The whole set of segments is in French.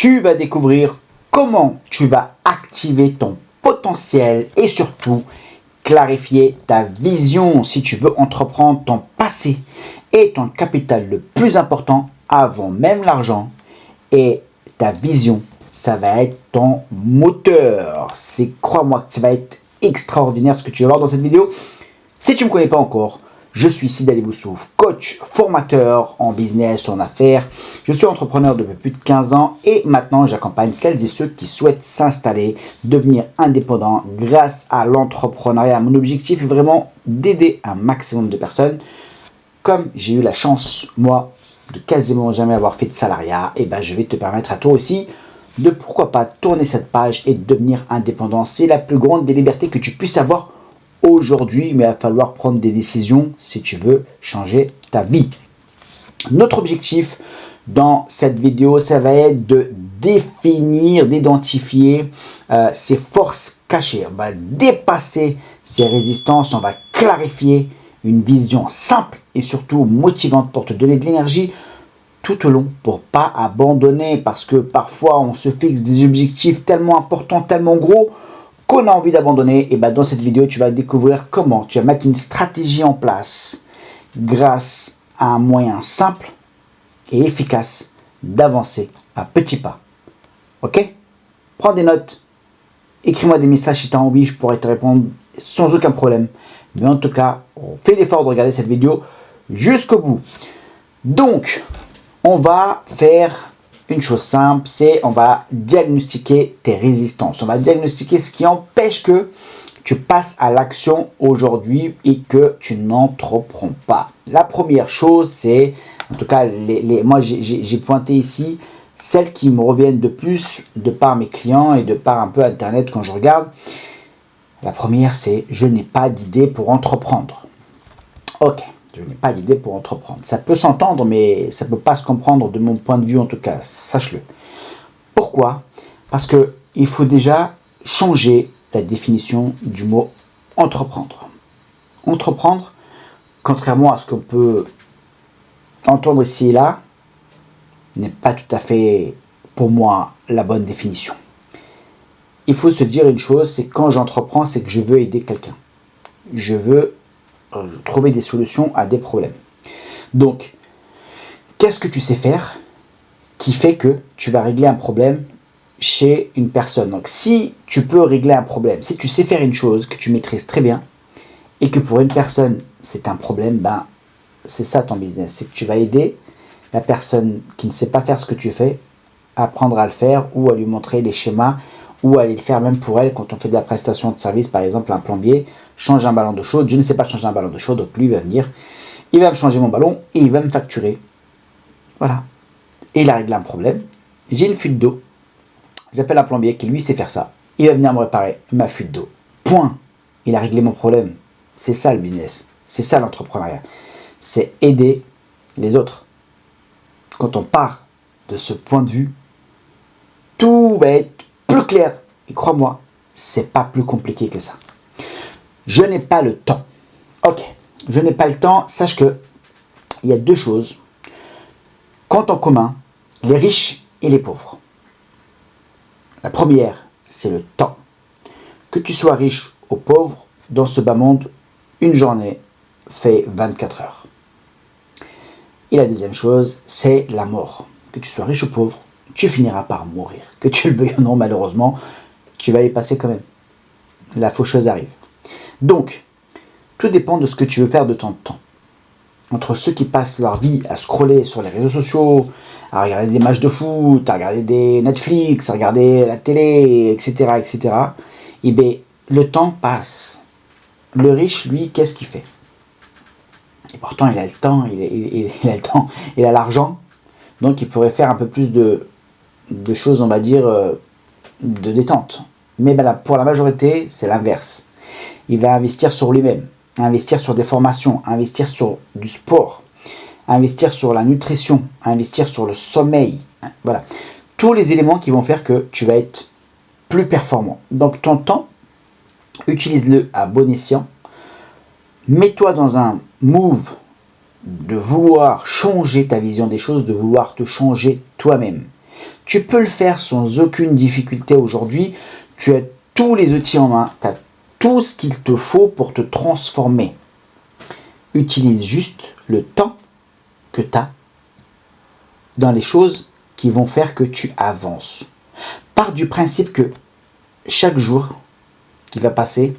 tu vas découvrir comment tu vas activer ton potentiel et surtout clarifier ta vision si tu veux entreprendre. Ton passé est ton capital le plus important avant même l'argent et ta vision, ça va être ton moteur. Crois-moi que ça va être extraordinaire ce que tu vas voir dans cette vidéo. Si tu ne me connais pas encore, je suis Sid Ali Boussouf, coach, formateur en business, en affaires. Je suis entrepreneur depuis plus de 15 ans et maintenant j'accompagne celles et ceux qui souhaitent s'installer, devenir indépendants grâce à l'entrepreneuriat. Mon objectif est vraiment d'aider un maximum de personnes. Comme j'ai eu la chance, moi, de quasiment jamais avoir fait de salariat, et ben je vais te permettre à toi aussi de pourquoi pas tourner cette page et de devenir indépendant. C'est la plus grande des libertés que tu puisses avoir aujourd'hui, mais il va falloir prendre des décisions si tu veux changer ta vie. Notre objectif dans cette vidéo, ça va être de définir, d'identifier ses forces cachées. On va dépasser ses résistances, on va clarifier une vision simple et surtout motivante pour te donner de l'énergie tout au long pour pas abandonner, parce que parfois on se fixe des objectifs tellement importants, tellement gros qu'on a envie d'abandonner. Et dans cette vidéo, tu vas découvrir comment tu vas mettre une stratégie en place grâce à un moyen simple et efficace d'avancer à petits pas. Ok? Prends des notes, écris-moi des messages si tu as envie, je pourrais te répondre sans aucun problème. Mais en tout cas, on fait l'effort de regarder cette vidéo jusqu'au bout. Donc, on va faire une chose simple, c'est on va diagnostiquer tes résistances. On va diagnostiquer ce qui empêche que tu passes à l'action aujourd'hui et que tu n'entreprends pas. La première chose, c'est, en tout cas, moi j'ai pointé ici celles qui me reviennent de plus de par mes clients et de par un peu Internet quand je regarde. La première, c'est je n'ai pas d'idée pour entreprendre. Ok. Je n'ai pas d'idée pour entreprendre. Ça peut s'entendre, mais ça ne peut pas se comprendre de mon point de vue en tout cas, sache-le. Pourquoi? Parce qu'il faut déjà changer la définition du mot entreprendre. Entreprendre, contrairement à ce qu'on peut entendre ici et là, n'est pas tout à fait, pour moi, la bonne définition. Il faut se dire une chose, c'est que quand j'entreprends, c'est que je veux aider quelqu'un. Je veux trouver des solutions à des problèmes. Donc, qu'est-ce que tu sais faire qui fait que tu vas régler un problème chez une personne? Donc, si tu peux régler un problème, si tu sais faire une chose que tu maîtrises très bien et que pour une personne, c'est un problème, c'est ça ton business. C'est que tu vas aider la personne qui ne sait pas faire ce que tu fais à apprendre à le faire ou à lui montrer les schémas ou à aller le faire même pour elle quand on fait de la prestation de service, par exemple un plombier change un ballon d'eau chaude, je ne sais pas changer un ballon d'eau chaude, donc lui il va venir, il va me changer mon ballon et il va me facturer. Voilà. Et il a réglé un problème, j'ai une fuite d'eau, j'appelle un plombier qui lui sait faire ça, il va venir me réparer ma fuite d'eau. Point. Il a réglé mon problème. C'est ça le business, c'est ça l'entrepreneuriat, c'est aider les autres. Quand on part de ce point de vue, tout va être plus clair. Et crois-moi, c'est pas plus compliqué que ça. Je n'ai pas le temps. Ok, je n'ai pas le temps. Sache que il y a deux choses qu'ont en commun les riches et les pauvres. La première, c'est le temps. Que tu sois riche ou pauvre, dans ce bas monde, une journée fait 24 heures. Et la deuxième chose, c'est la mort. Que tu sois riche ou pauvre, tu finiras par mourir. Que tu le veuilles ou non, malheureusement, tu vas y passer quand même. La faucheuse arrive. Donc, tout dépend de ce que tu veux faire de ton temps. Entre ceux qui passent leur vie à scroller sur les réseaux sociaux, à regarder des matchs de foot, à regarder des Netflix, à regarder la télé, etc., etc., et bien, le temps passe. Le riche, lui, qu'est-ce qu'il fait? Et pourtant, il a le temps, il a le temps, il a l'argent, donc il pourrait faire un peu plus de choses, on va dire, de détente. Mais pour la majorité, c'est l'inverse. Il va investir sur lui-même, investir sur des formations, investir sur du sport, investir sur la nutrition, investir sur le sommeil. Voilà. Tous les éléments qui vont faire que tu vas être plus performant. Donc ton temps, utilise-le à bon escient. Mets-toi dans un move de vouloir changer ta vision des choses, de vouloir te changer toi-même. Tu peux le faire sans aucune difficulté aujourd'hui. Tu as tous les outils en main. Tu as tout ce qu'il te faut pour te transformer. Utilise juste le temps que tu as dans les choses qui vont faire que tu avances. Pars du principe que chaque jour qui va passer,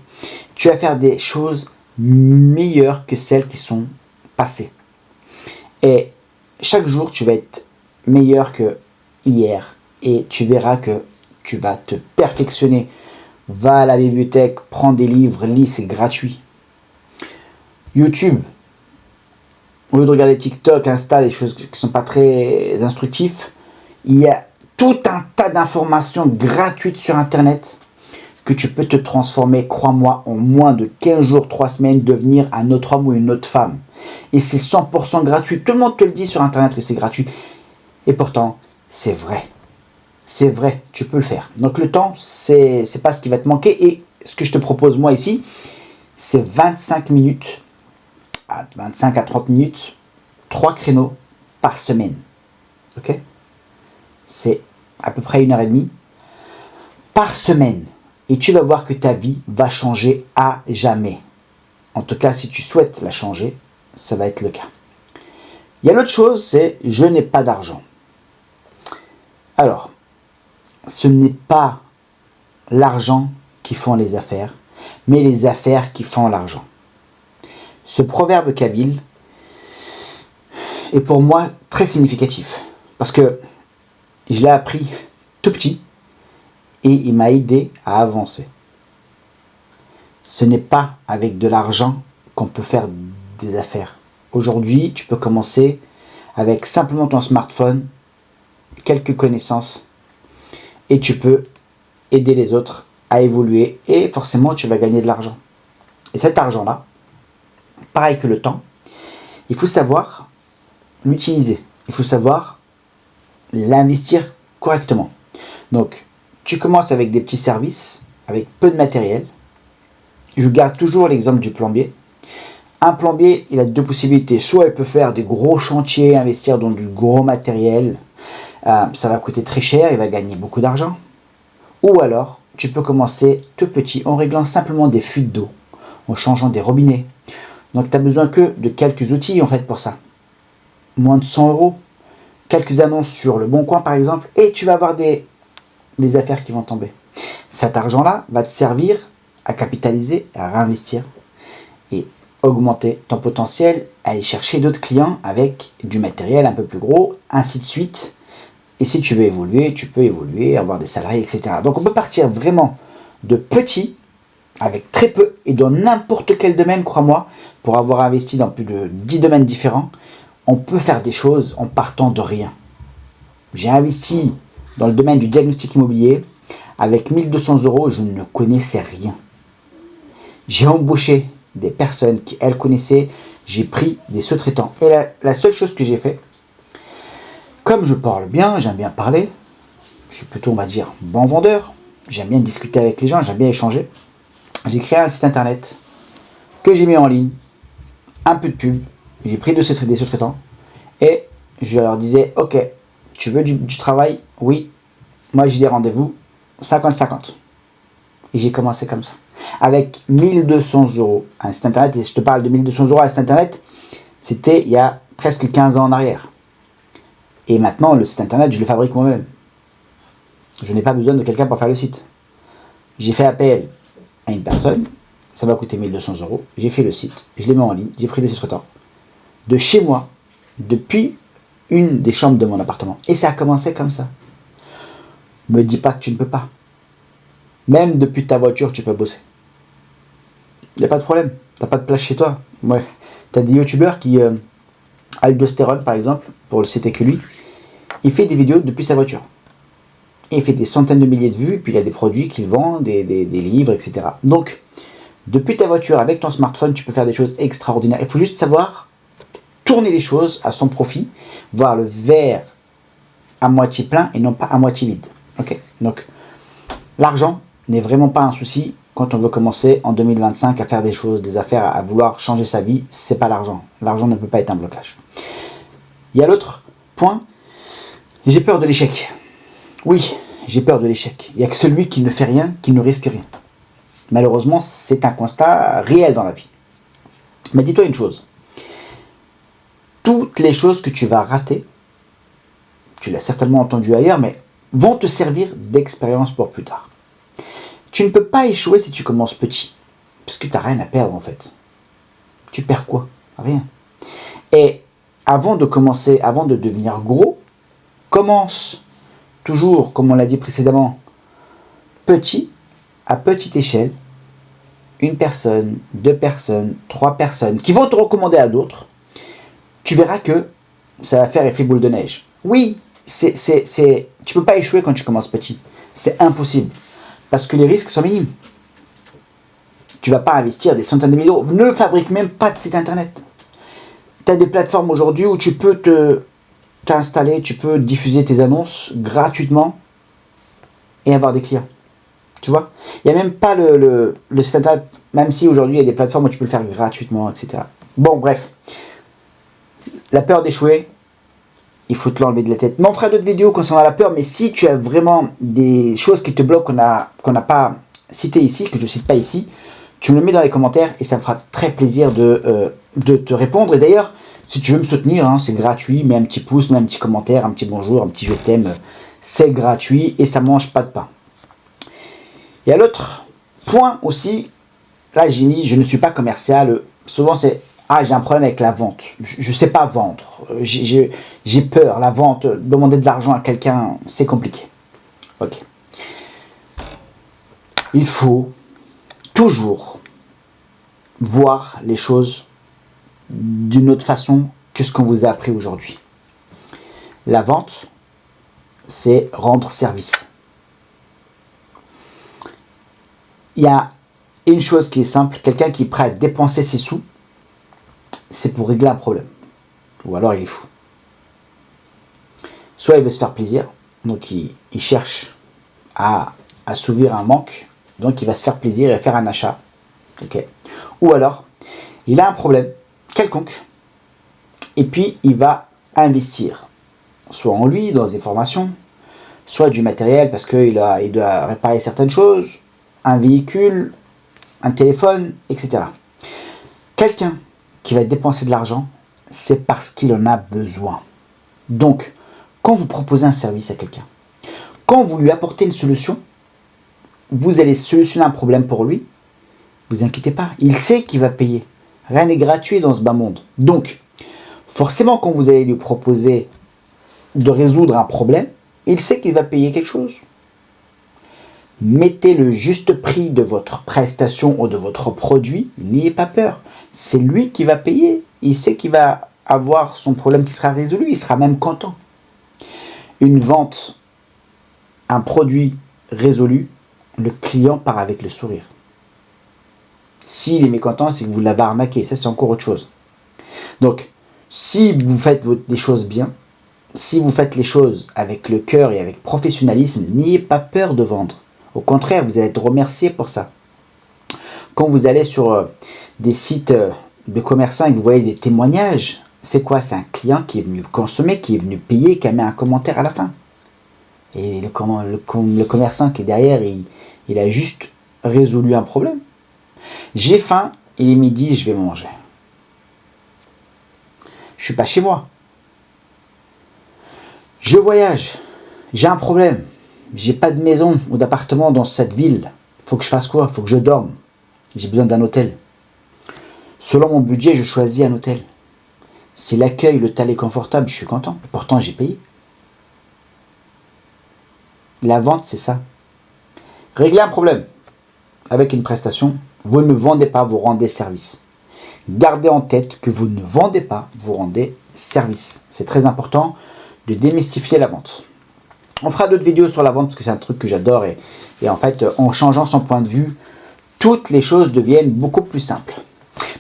tu vas faire des choses meilleures que celles qui sont passées. Et chaque jour, tu vas être meilleur que hier. Et tu verras que tu vas te perfectionner. Va à la bibliothèque, prends des livres, lis, c'est gratuit. YouTube, au lieu de regarder TikTok, Insta, des choses qui ne sont pas très instructives, il y a tout un tas d'informations gratuites sur Internet que tu peux te transformer, crois-moi, en moins de 15 jours, 3 semaines, devenir un autre homme ou une autre femme. Et c'est 100% gratuit. Tout le monde te le dit sur Internet que c'est gratuit. Et pourtant, c'est vrai. C'est vrai, tu peux le faire. Donc le temps, c'est pas ce qui va te manquer. Et ce que je te propose moi ici, c'est 25 minutes, 25 à 30 minutes, 3 créneaux par semaine. Ok? C'est à peu près 1h30 par semaine. Et tu vas voir que ta vie va changer à jamais. En tout cas, si tu souhaites la changer, ça va être le cas. Il y a l'autre chose, c'est je n'ai pas d'argent. Alors, ce n'est pas l'argent qui font les affaires, mais les affaires qui font l'argent. Ce proverbe kabyle est pour moi très significatif. Parce que je l'ai appris tout petit et il m'a aidé à avancer. Ce n'est pas avec de l'argent qu'on peut faire des affaires. Aujourd'hui, tu peux commencer avec simplement ton smartphone, quelques connaissances, et tu peux aider les autres à évoluer et forcément tu vas gagner de l'argent. Et cet argent-là, pareil que le temps, il faut savoir l'utiliser. Il faut savoir l'investir correctement. Donc, tu commences avec des petits services, avec peu de matériel. Je garde toujours l'exemple du plombier. Un plombier, il a deux possibilités. Soit il peut faire des gros chantiers, investir dans du gros matériel. Ça va coûter très cher, il va gagner beaucoup d'argent. Ou alors, tu peux commencer tout petit en réglant simplement des fuites d'eau, en changeant des robinets. Donc, tu n'as besoin que de quelques outils en fait pour ça. Moins de 100 euros. Quelques annonces sur le Bon Coin par exemple, et tu vas avoir des affaires qui vont tomber. Cet argent-là va te servir à capitaliser, à réinvestir et augmenter ton potentiel, aller chercher d'autres clients avec du matériel un peu plus gros, ainsi de suite. Et si tu veux évoluer, tu peux évoluer, avoir des salariés, etc. Donc on peut partir vraiment de petit, avec très peu, et dans n'importe quel domaine, crois-moi, pour avoir investi dans plus de 10 domaines différents, on peut faire des choses en partant de rien. J'ai investi dans le domaine du diagnostic immobilier. Avec 1200 euros, je ne connaissais rien. J'ai embauché des personnes qui, elles, connaissaient. J'ai pris des sous-traitants. Et la seule chose que j'ai fait, comme je parle bien, j'aime bien parler, je suis plutôt, on va dire, bon vendeur, j'aime bien discuter avec les gens, j'aime bien échanger. J'ai créé un site internet que j'ai mis en ligne, un peu de pub, j'ai pris des sous-traitants et je leur disais, ok, tu veux du travail? Oui, moi j'ai des rendez-vous, 50-50. Et j'ai commencé comme ça. Avec 1200 euros, un site internet, et je te parle de 1200 euros à un site internet, c'était il y a presque 15 ans en arrière. Et maintenant, le site internet, je le fabrique moi-même. Je n'ai pas besoin de quelqu'un pour faire le site. J'ai fait appel à une personne, ça m'a coûté 1200 euros, j'ai fait le site, je l'ai mis en ligne, j'ai pris des sous-traitants. De chez moi, depuis une des chambres de mon appartement. Et ça a commencé comme ça. Me dis pas que tu ne peux pas. Même depuis ta voiture, tu peux bosser. Il n'y a pas de problème. Tu n'as pas de place chez toi. Ouais. Tu as des youtubeurs qui... Aldosterone, par exemple, pour le citer que lui, il fait des vidéos depuis sa voiture. Et il fait des centaines de milliers de vues, et puis il a des produits qu'il vend, des livres, etc. Donc, depuis ta voiture, avec ton smartphone, tu peux faire des choses extraordinaires. Il faut juste savoir tourner les choses à son profit, voir le verre à moitié plein et non pas à moitié vide. Ok. Donc, l'argent n'est vraiment pas un souci quand on veut commencer en 2025 à faire des choses, des affaires, à vouloir changer sa vie. C'est pas l'argent. L'argent ne peut pas être un blocage. Il y a l'autre point, j'ai peur de l'échec. Oui, j'ai peur de l'échec. Il n'y a que celui qui ne fait rien, qui ne risque rien. Malheureusement, c'est un constat réel dans la vie. Mais dis-toi une chose. Toutes les choses que tu vas rater, tu l'as certainement entendu ailleurs, mais vont te servir d'expérience pour plus tard. Tu ne peux pas échouer si tu commences petit. Parce que tu n'as rien à perdre en fait. Tu perds quoi? Rien. Et avant de commencer, avant de devenir gros, commence toujours, comme on l'a dit précédemment, petit, à petite échelle, une personne, 2 personnes, 3 personnes, qui vont te recommander à d'autres, tu verras que ça va faire effet boule de neige. Oui, tu ne peux pas échouer quand tu commences petit. C'est impossible. Parce que les risques sont minimes. Tu ne vas pas investir des centaines de milliers d'euros. Ne fabrique même pas de site internet. Tu as des plateformes aujourd'hui où tu peux t'installer, tu peux diffuser tes annonces gratuitement et avoir des clients. Tu vois? Il n'y a même pas le site internet, même si aujourd'hui il y a des plateformes où tu peux le faire gratuitement, etc. Bon, bref. La peur d'échouer, il faut te l'enlever de la tête. Mais on fera d'autres vidéos concernant la peur, mais si tu as vraiment des choses qui te bloquent qu'on n'a pas citées ici, que je ne cite pas ici, tu me le mets dans les commentaires et ça me fera très plaisir de te répondre. Et d'ailleurs, si tu veux me soutenir, hein, c'est gratuit, mets un petit pouce, mets un petit commentaire, un petit bonjour, un petit je t'aime, c'est gratuit et ça ne mange pas de pain. Et à l'autre point aussi, là j'ai mis, je ne suis pas commercial, souvent c'est, j'ai un problème avec la vente, je ne sais pas vendre, j'ai peur, la vente, demander de l'argent à quelqu'un, c'est compliqué. Ok. Il faut toujours voir les choses d'une autre façon que ce qu'on vous a appris aujourd'hui. La vente, c'est rendre service. Il y a une chose qui est simple, quelqu'un qui est prêt à dépenser ses sous, c'est pour régler un problème. Ou alors il est fou. Soit il veut se faire plaisir, donc il cherche à assouvir un manque, donc il va se faire plaisir et faire un achat. Okay. Ou alors, il a un problème quelconque, et puis il va investir, soit en lui, dans des formations, soit du matériel, parce qu'il doit réparer certaines choses, un véhicule, un téléphone, etc. Quelqu'un qui va dépenser de l'argent, c'est parce qu'il en a besoin. Donc, quand vous proposez un service à quelqu'un, quand vous lui apportez une solution, vous allez solutionner un problème pour lui, vous inquiétez pas, il sait qu'il va payer. Rien n'est gratuit dans ce bas monde. Donc, forcément, quand vous allez lui proposer de résoudre un problème, il sait qu'il va payer quelque chose. Mettez le juste prix de votre prestation ou de votre produit, n'ayez pas peur. C'est lui qui va payer. Il sait qu'il va avoir son problème qui sera résolu, il sera même content. Une vente, un produit résolu, le client part avec le sourire. S'il est mécontent, c'est que vous l'avez arnaqué. Ça, c'est encore autre chose. Donc, si vous faites des choses bien, si vous faites les choses avec le cœur et avec professionnalisme, n'ayez pas peur de vendre. Au contraire, vous allez être remercié pour ça. Quand vous allez sur des sites de commerçants et que vous voyez des témoignages, c'est quoi? C'est un client qui est venu consommer, qui est venu payer, qui a mis un commentaire à la fin. Et le commerçant qui est derrière, il a juste résolu un problème. J'ai faim, il est midi, je vais manger. Je ne suis pas chez moi. Je voyage, j'ai un problème. J'ai pas de maison ou d'appartement dans cette ville. Faut que je fasse quoi? Faut que je dorme. J'ai besoin d'un hôtel. Selon mon budget, je choisis un hôtel. Si l'accueil, le tal est confortable, je suis content. Et pourtant, j'ai payé. La vente, c'est ça. Régler un problème avec une prestation, vous ne vendez pas, vous rendez service. Gardez en tête que vous ne vendez pas, vous rendez service. C'est très important de démystifier la vente. On fera d'autres vidéos sur la vente parce que c'est un truc que j'adore et en fait, en changeant son point de vue, toutes les choses deviennent beaucoup plus simples.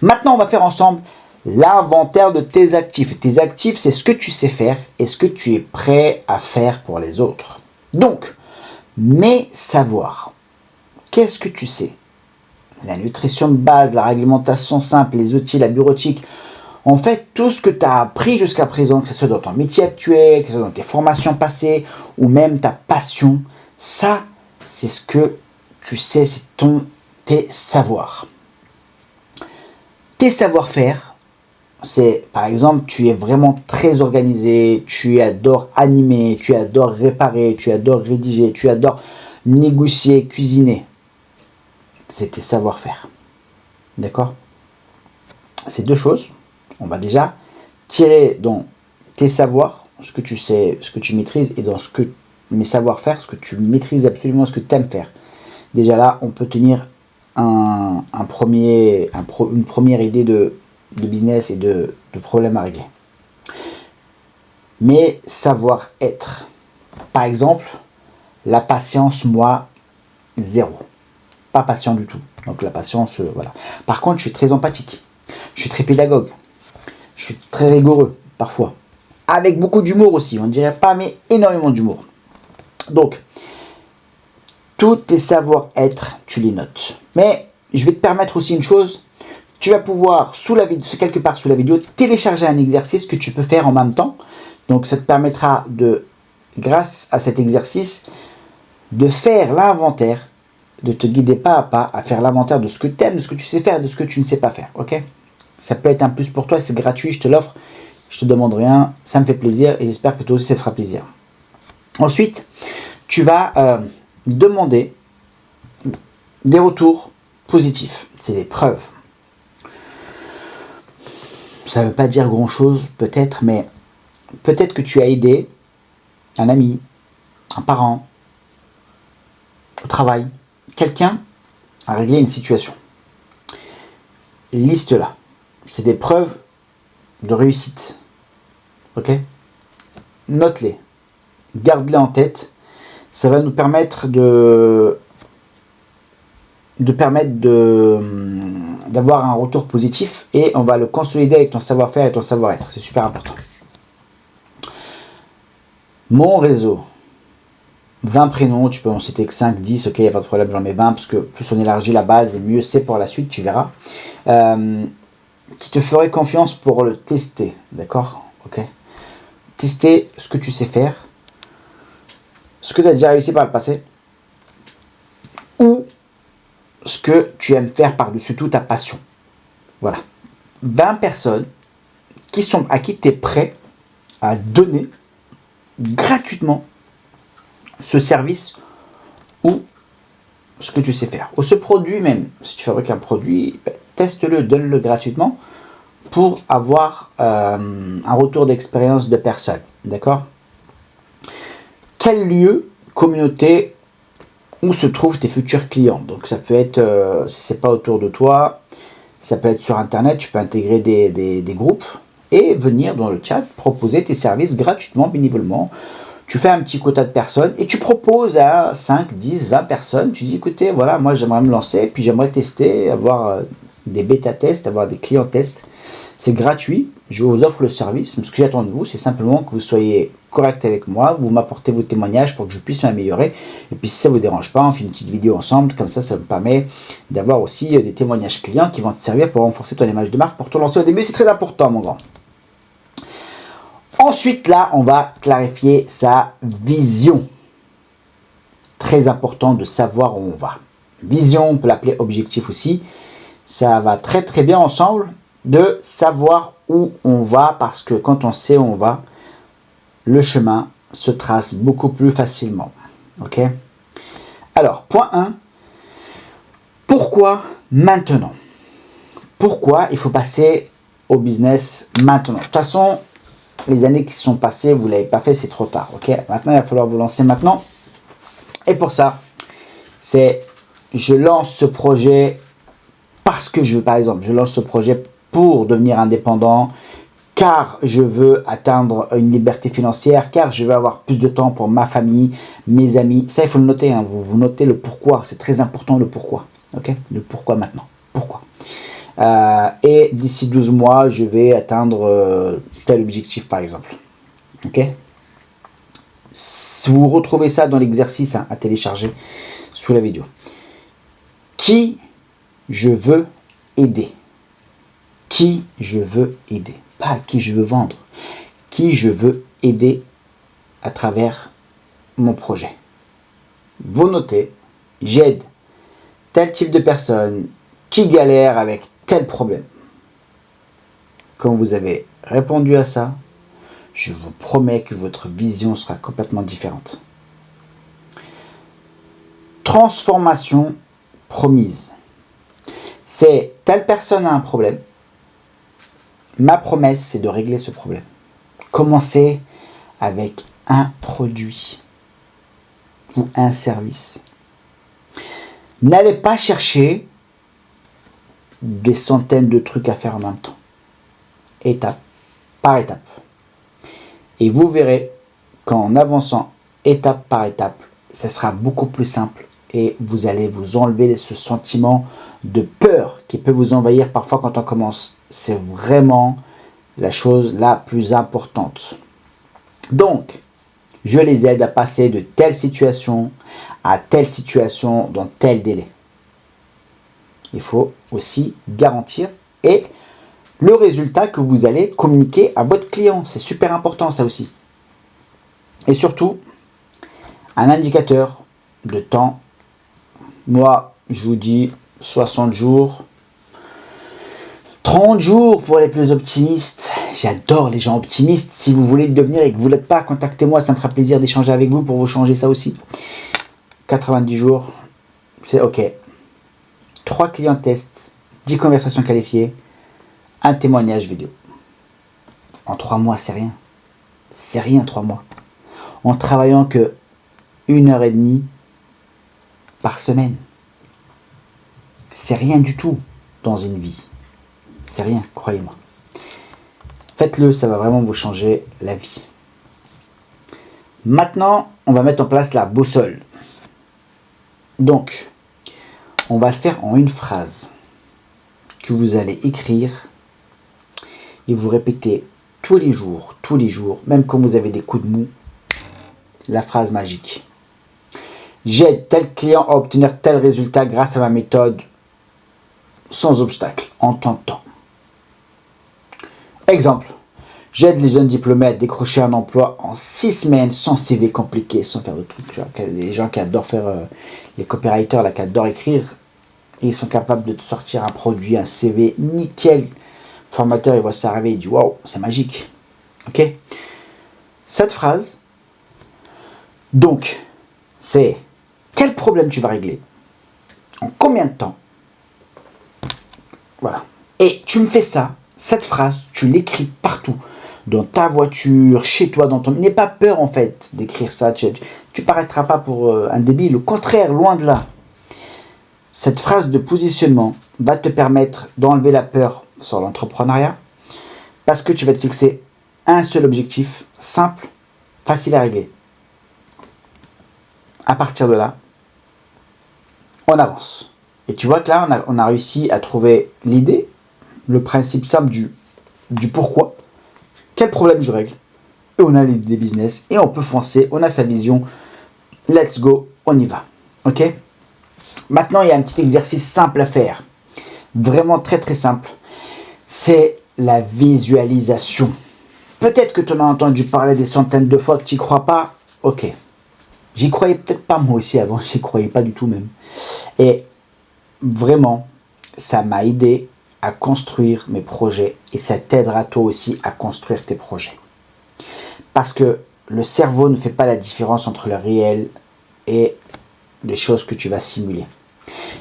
Maintenant, on va faire ensemble l'inventaire de tes actifs. Tes actifs, c'est ce que tu sais faire et ce que tu es prêt à faire pour les autres. Donc, mes savoirs. Qu'est-ce que tu sais? La nutrition de base, la réglementation simple, les outils, la bureautique. En fait, tout ce que tu as appris jusqu'à présent, que ce soit dans ton métier actuel, que ce soit dans tes formations passées, ou même ta passion, ça, c'est ce que tu sais, c'est tes savoirs. Tes savoir-faire, c'est, par exemple, tu es vraiment très organisé, tu adores animer, tu adores réparer, tu adores rédiger, tu adores négocier, cuisiner. C'est tes savoir-faire. D'accord? C'est deux choses. On va déjà tirer dans tes savoirs, ce que tu sais, ce que tu maîtrises, et dans mes savoir-faire, ce que tu maîtrises absolument, ce que tu aimes faire. Déjà là, on peut tenir une première idée de business et de problème à régler. Mais savoir-être. Par exemple, la patience, moi, zéro. Pas patient du tout. Donc la patience, voilà. Par contre, je suis très empathique. Je suis très pédagogue. Je suis très rigoureux, parfois. Avec beaucoup d'humour aussi. On ne dirait pas, mais énormément d'humour. Donc, tous tes savoir-être, tu les notes. Mais je vais te permettre aussi une chose. Tu vas pouvoir, quelque part sous la vidéo, télécharger un exercice que tu peux faire en même temps. Donc, ça te permettra grâce à cet exercice, de faire l'inventaire, de te guider pas à pas à faire l'inventaire de ce que tu aimes, de ce que tu sais faire, de ce que tu ne sais pas faire. Ok? Ça peut être un plus pour toi, c'est gratuit, je te l'offre, je te demande rien, ça me fait plaisir et j'espère que toi aussi ça te fera plaisir. Ensuite, tu vas demander des retours positifs, c'est des preuves. Ça ne veut pas dire grand chose peut-être, mais peut-être que tu as aidé un ami, un parent, au travail, quelqu'un à régler une situation. Liste-là. C'est des preuves de réussite. Ok? Note-les. Garde-les en tête. Ça va nous permettre d'avoir un retour positif et on va le consolider avec ton savoir-faire et ton savoir-être. C'est super important. Mon réseau. 20 prénoms, tu peux en citer que 5, 10, ok, il n'y a pas de problème, j'en mets 20, parce que plus on élargit la base et mieux c'est pour la suite, tu verras. Qui te ferait confiance pour le tester, d'accord? Ok. Tester ce que tu sais faire, ce que tu as déjà réussi par le passé, ou ce que tu aimes faire par-dessus tout, ta passion. Voilà. 20 personnes à qui tu es prêt à donner gratuitement ce service ou ce que tu sais faire. Ou ce produit même, si tu fabriques un produit, teste-le, donne-le gratuitement pour avoir un retour d'expérience de personne. D'accord? Quel lieu, communauté, où se trouvent tes futurs clients? Donc ça peut être, si c'est pas autour de toi, ça peut être sur internet, tu peux intégrer des groupes et venir dans le chat proposer tes services gratuitement, bénévolement. Tu fais un petit quota de personnes et tu proposes à 5, 10, 20 personnes. Tu dis, écoutez, voilà, moi j'aimerais me lancer, puis j'aimerais tester, avoir des bêta-tests, avoir des clients-tests. C'est gratuit, je vous offre le service. Ce que j'attends de vous, c'est simplement que vous soyez correct avec moi, vous m'apportez vos témoignages pour que je puisse m'améliorer. Et puis si ça ne vous dérange pas, on fait une petite vidéo ensemble, comme ça me permet d'avoir aussi des témoignages clients qui vont te servir pour renforcer ton image de marque, pour te lancer au début. C'est très important, mon grand. Ensuite, là, on va clarifier sa vision. Très important de savoir où on va. Vision, on peut l'appeler objectif aussi. Ça va très très bien ensemble de savoir où on va, parce que quand on sait où on va, le chemin se trace beaucoup plus facilement. Ok? Alors, point 1. Pourquoi maintenant? Pourquoi il faut passer au business maintenant? De toute façon, les années qui se sont passées, vous ne l'avez pas fait, c'est trop tard. Ok? Maintenant, il va falloir vous lancer maintenant. Et pour ça, je lance ce projet parce que je lance ce projet pour devenir indépendant, car je veux atteindre une liberté financière, car je veux avoir plus de temps pour ma famille, mes amis. Ça, il faut le noter, hein. Vous notez le pourquoi. C'est très important, le pourquoi. Ok? Le pourquoi maintenant. Pourquoi? Et d'ici 12 mois, je vais atteindre tel objectif, par exemple. Ok? Si vous retrouvez ça dans l'exercice à télécharger sous la vidéo. Qui je veux aider? Qui je veux aider? pas à qui je veux vendre, qui je veux aider à travers mon projet. Vous notez, j'aide tel type de personne qui galère avec tel problème. Quand vous avez répondu à ça, je vous promets que votre vision sera complètement différente. Transformation promise. C'est telle personne a un problème. Ma promesse, c'est de régler ce problème. Commencez avec un produit ou un service. N'allez pas chercher des centaines de trucs à faire en même temps. Étape par étape. Et vous verrez qu'en avançant étape par étape, ça sera beaucoup plus simple et vous allez vous enlever ce sentiment de peur qui peut vous envahir parfois quand on commence. C'est vraiment la chose la plus importante. Donc, je les aide à passer de telle situation à telle situation dans tel délai. Il faut aussi garantir et le résultat que vous allez communiquer à votre client. C'est super important ça aussi. Et surtout, un indicateur de temps. Moi, je vous dis 60 jours, 30 jours pour les plus optimistes. J'adore les gens optimistes. Si vous voulez le devenir et que vous ne l'êtes pas, contactez-moi. Ça me fera plaisir d'échanger avec vous pour vous changer ça aussi. 90 jours, c'est OK. 3 clients tests, 10 conversations qualifiées, un témoignage vidéo. En 3 mois, c'est rien. C'est rien, 3 mois. En travaillant que 1h30 par semaine. C'est rien du tout dans une vie. C'est rien, croyez-moi. Faites-le, ça va vraiment vous changer la vie. Maintenant, on va mettre en place la boussole. Donc, on va le faire en une phrase que vous allez écrire et vous répétez tous les jours, même quand vous avez des coups de mou, la phrase magique. J'aide tel client à obtenir tel résultat grâce à ma méthode sans obstacle, en temps de temps. Exemple, j'aide les jeunes diplômés à décrocher un emploi en 6 semaines sans CV compliqué, sans faire de trucs. Tu vois, les gens qui adorent faire, les copywriters là, qui adorent écrire, ils sont capables de te sortir un produit, un CV nickel. Le formateur, il voit ça arriver, il dit waouh, c'est magique. Ok? Cette phrase, donc, c'est quel problème tu vas régler? En combien de temps? Voilà. Et tu me fais ça, cette phrase, tu l'écris partout. Dans ta voiture, chez toi, dans ton... N'aie pas peur en fait d'écrire ça. Tu paraîtras pas pour un débile. Au contraire, loin de là. Cette phrase de positionnement va te permettre d'enlever la peur sur l'entrepreneuriat parce que tu vas te fixer un seul objectif, simple, facile à régler. À partir de là, on avance. Et tu vois que là, on a réussi à trouver l'idée, le principe simple du pourquoi. Quel problème je règle? Et on a l'idée business et on peut foncer. On a sa vision. Let's go, on y va. Ok? Maintenant, il y a un petit exercice simple à faire. Vraiment très très simple. C'est la visualisation. Peut-être que tu en as entendu parler des centaines de fois, que tu n'y crois pas. Ok. J'y croyais peut-être pas moi aussi avant. J'y croyais pas du tout même. Et vraiment, ça m'a aidé à construire mes projets et ça t'aidera toi aussi à construire tes projets. Parce que le cerveau ne fait pas la différence entre le réel et les choses que tu vas simuler.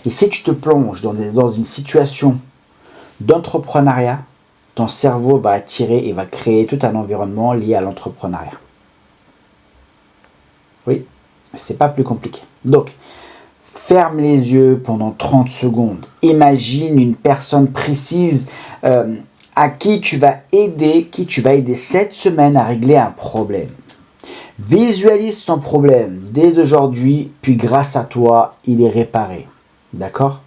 Et si tu te plonges dans une situation d'entrepreneuriat, ton cerveau va attirer et va créer tout un environnement lié à l'entrepreneuriat. Oui, c'est pas plus compliqué. Donc, ferme les yeux pendant 30 secondes. Imagine une personne précise à qui tu vas aider cette semaine à régler un problème. Visualise son problème dès aujourd'hui, puis grâce à toi, il est réparé. D'accord?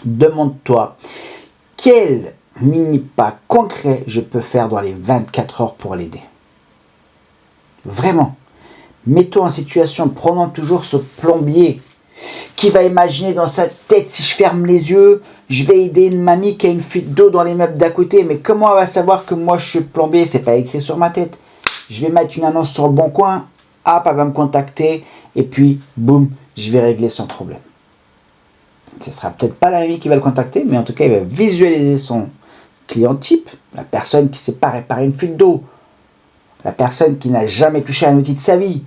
Demande-toi, quel mini-pas concret je peux faire dans les 24 heures pour l'aider? Vraiment. Mets-toi en situation, prenons toujours ce plombier qui va imaginer dans sa tête, si je ferme les yeux, je vais aider une mamie qui a une fuite d'eau dans les meubles d'à côté. Mais comment elle va savoir que moi je suis plombier? C'est pas écrit sur ma tête. Je vais mettre une annonce sur le bon coin, hop, elle va me contacter, et puis boum, je vais régler son problème. Ce sera peut-être pas la mamie qui va le contacter, mais en tout cas, il va visualiser son client type, la personne qui ne sait pas réparer une fuite d'eau, la personne qui n'a jamais touché un outil de sa vie.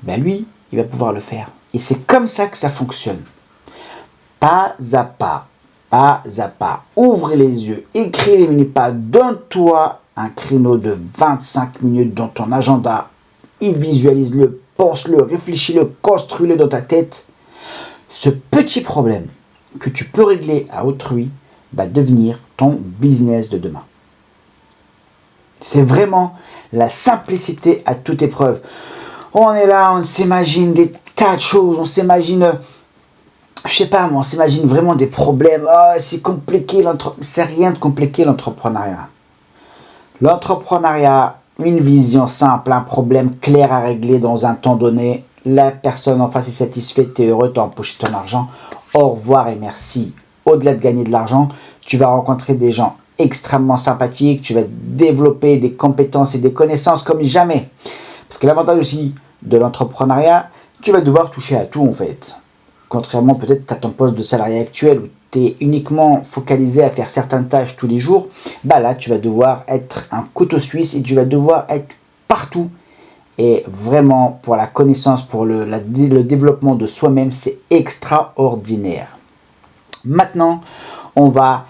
Ben lui, il va pouvoir le faire. Et c'est comme ça que ça fonctionne. Pas à pas, pas à pas. Ouvrez les yeux, écris les minutes pas, donne-toi un créneau de 25 minutes dans ton agenda. Visualise-le, pense-le, réfléchis-le, construis-le dans ta tête. Ce petit problème que tu peux régler à autrui va devenir ton business de demain. C'est vraiment la simplicité à toute épreuve. On est là, on s'imagine des tas de choses, on s'imagine, je sais pas moi, on s'imagine vraiment des problèmes. Oh, c'est compliqué, c'est rien de compliqué l'entrepreneuriat. L'entrepreneuriat, une vision simple, un problème clair à régler dans un temps donné. La personne en face est satisfaite, tu es heureux, tu as empoché ton argent. Au revoir et merci. Au-delà de gagner de l'argent, tu vas rencontrer des gens extrêmement sympathiques, tu vas développer des compétences et des connaissances comme jamais. Parce que l'avantage aussi de l'entrepreneuriat, tu vas devoir toucher à tout en fait. Contrairement peut-être à ton poste de salarié actuel où tu es uniquement focalisé à faire certaines tâches tous les jours, bah là tu vas devoir être un couteau suisse et tu vas devoir être partout. Et vraiment, pour la connaissance, pour le développement de soi-même, c'est extraordinaire. Maintenant, on va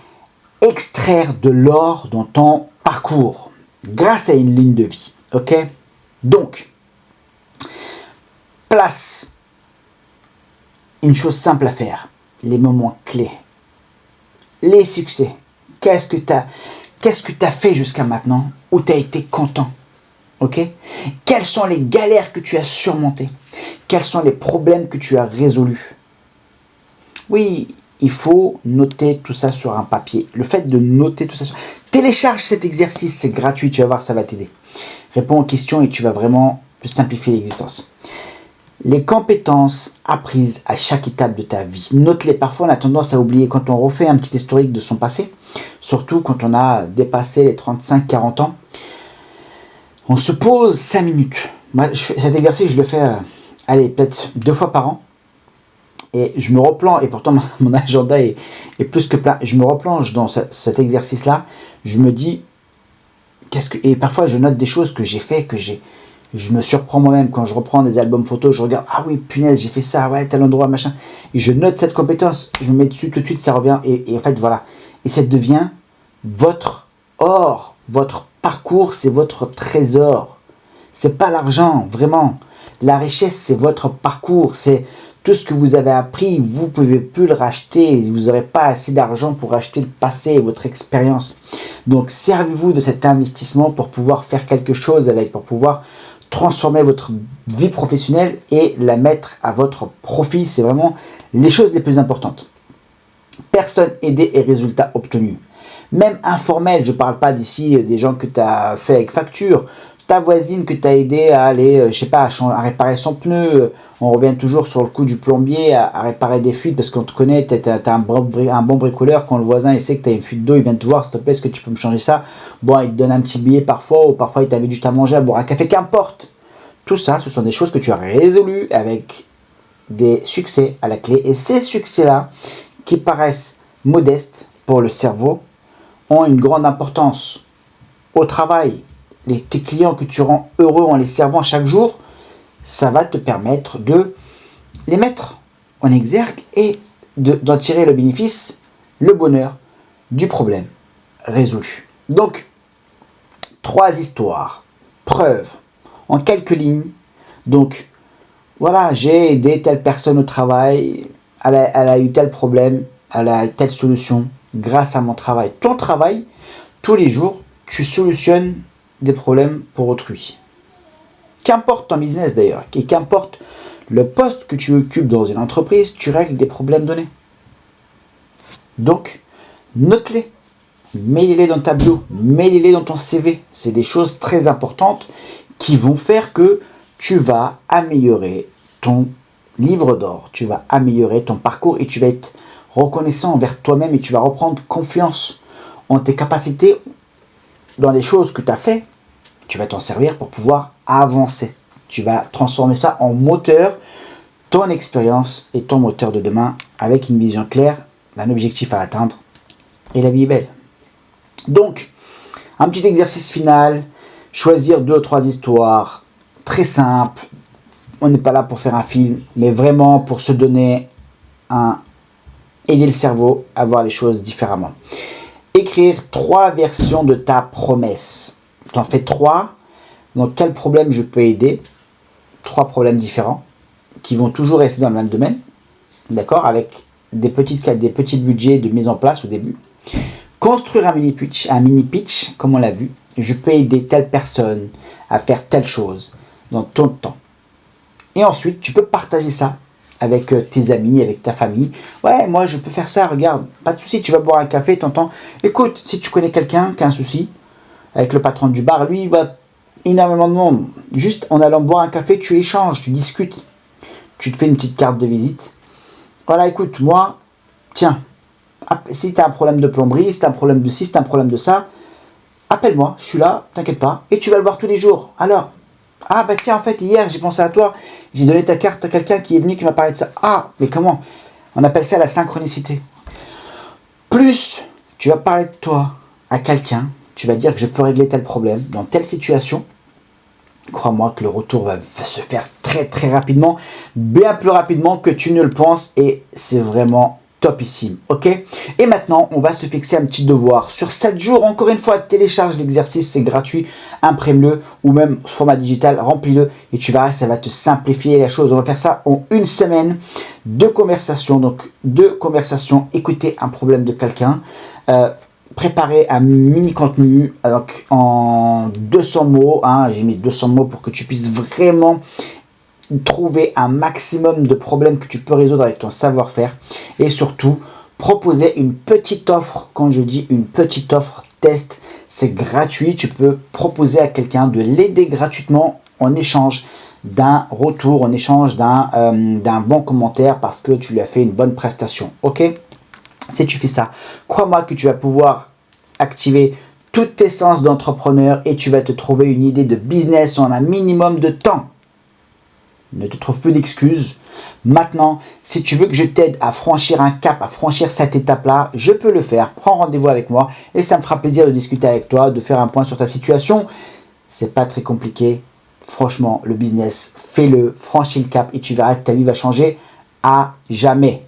extraire de l'or dans ton parcours grâce à une ligne de vie. Ok? Donc, place une chose simple à faire. Les moments clés. Les succès. Qu'est-ce que tu as fait jusqu'à maintenant où tu as été content? Ok? Quelles sont les galères que tu as surmontées? Quels sont les problèmes que tu as résolus? Oui, il faut noter tout ça sur un papier. Le fait de noter tout ça Télécharge cet exercice, c'est gratuit, tu vas voir, ça va t'aider. Réponds aux questions et tu vas vraiment te simplifier l'existence. Les compétences apprises à chaque étape de ta vie. Note-les. Parfois, on a tendance à oublier quand on refait un petit historique de son passé, surtout quand on a dépassé les 35-40 ans. On se pose 5 minutes. Moi, cet exercice, je le fais peut-être 2 fois par an. Et je me replonge, et pourtant mon agenda est plus que plein. Je me replonge dans cet exercice-là. Je me dis, et parfois je note des choses que j'ai fait, je me surprends moi-même quand je reprends des albums photos, je regarde, ah oui, punaise, j'ai fait ça, ouais, tel endroit, machin. Et je note cette compétence, je me mets dessus tout de suite, ça revient. Et en fait, voilà. Et ça devient votre or, votre parcours, c'est votre trésor. C'est pas l'argent, vraiment. La richesse, c'est votre parcours, c'est tout ce que vous avez appris. Vous ne pouvez plus le racheter. Vous n'aurez pas assez d'argent pour acheter le passé et votre expérience. Donc, servez-vous de cet investissement pour pouvoir faire quelque chose avec, pour pouvoir transformer votre vie professionnelle et la mettre à votre profit. C'est vraiment les choses les plus importantes. Personne aidé et résultat obtenu. Même informel, je ne parle pas d'ici des gens que tu as fait avec facture. Ta voisine que tu as aidé à aller, je sais pas, à réparer son pneu. On revient toujours sur le coup du plombier, à réparer des fuites parce qu'on te connaît, tu as un bon bricoleur. Quand le voisin il sait que tu as une fuite d'eau, il vient te voir, s'il te plaît, est-ce que tu peux me changer ça? Bon, il te donne un petit billet parfois, ou parfois il t'invite juste à manger, à boire un café, qu'importe. Tout ça, ce sont des choses que tu as résolues avec des succès à la clé. Et ces succès-là, qui paraissent modestes pour le cerveau, ont une grande importance au travail. Tes clients que tu rends heureux en les servant chaque jour, ça va te permettre de les mettre en exergue et d'en tirer le bénéfice, le bonheur du problème résolu. Donc, 3 histoires, preuves, en quelques lignes. Donc, voilà, j'ai aidé telle personne au travail, elle a eu tel problème, elle a telle solution grâce à mon travail. Ton travail, tous les jours, tu solutionnes des problèmes pour autrui. Qu'importe ton business d'ailleurs, et qu'importe le poste que tu occupes dans une entreprise, tu règles des problèmes donnés. Donc, note-les, mets-les dans ta bio, mets-les dans ton CV. C'est des choses très importantes qui vont faire que tu vas améliorer ton livre d'or. Tu vas améliorer ton parcours et tu vas être reconnaissant envers toi-même et tu vas reprendre confiance en tes capacités, dans les choses que tu as fait. Tu vas t'en servir pour pouvoir avancer. Tu vas transformer ça en moteur, ton expérience et ton moteur de demain avec une vision claire d'un objectif à atteindre. Et la vie est belle. Donc, un petit exercice final, choisir 2 ou 3 histoires, très simple. On n'est pas là pour faire un film, mais vraiment pour se donner aider le cerveau à voir les choses différemment. Écrire 3 versions de ta promesse. Tu en fais 3. Donc, quel problème je peux aider? 3 problèmes différents qui vont toujours rester dans le même domaine. D'accord? Avec des petits budgets de mise en place au début. Construire un mini pitch, comme on l'a vu. Je peux aider telle personne à faire telle chose dans ton temps. Et ensuite, tu peux partager ça avec tes amis, avec ta famille. Ouais, moi, je peux faire ça, regarde. Pas de souci, tu vas boire un café, t'entends. Écoute, si tu connais quelqu'un qui a un souci, avec le patron du bar, lui, il va énormément de monde. Juste en allant boire un café, tu échanges, tu discutes. Tu te fais une petite carte de visite. Voilà, écoute, moi, tiens, si tu as un problème de plomberie, si tu as un problème de ci, si tu as un problème de ça, appelle-moi, je suis là, t'inquiète pas, et tu vas le voir tous les jours. Alors, ah bah tiens, en fait, hier, j'ai pensé à toi, j'ai donné ta carte à quelqu'un qui est venu, qui m'a parlé de ça. Ah, mais comment? On appelle ça la synchronicité. Plus tu vas parler de toi à quelqu'un, tu vas dire que je peux régler tel problème dans telle situation, crois-moi que le retour va se faire très très rapidement, bien plus rapidement que tu ne le penses, et c'est vraiment topissime, ok? Et maintenant, on va se fixer un petit devoir. Sur 7 jours, encore une fois, télécharge l'exercice, c'est gratuit, imprime-le, ou même format digital, remplis-le, et tu verras, ça va te simplifier la chose. On va faire ça en 1 semaine, 2 conversations, donc 2 conversations, écouter un problème de quelqu'un, préparer un mini contenu donc en 200 mots, j'ai mis 200 mots pour que tu puisses vraiment trouver un maximum de problèmes que tu peux résoudre avec ton savoir-faire, et surtout proposer une petite offre. Quand je dis une petite offre test, c'est gratuit, tu peux proposer à quelqu'un de l'aider gratuitement en échange d'un retour, en échange d'un bon commentaire parce que tu lui as fait une bonne prestation, ok? Si tu fais ça, crois-moi que tu vas pouvoir activer toutes tes sens d'entrepreneur et tu vas te trouver une idée de business en un minimum de temps. Ne te trouve plus d'excuses. Maintenant, si tu veux que je t'aide à franchir un cap, à franchir cette étape-là, je peux le faire. Prends rendez-vous avec moi et ça me fera plaisir de discuter avec toi, de faire un point sur ta situation. C'est pas très compliqué. Franchement, le business, fais-le, franchis le cap et tu verras que ta vie va changer à jamais.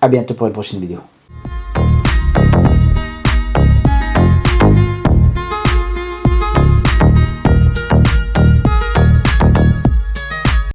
À bientôt pour une prochaine vidéo.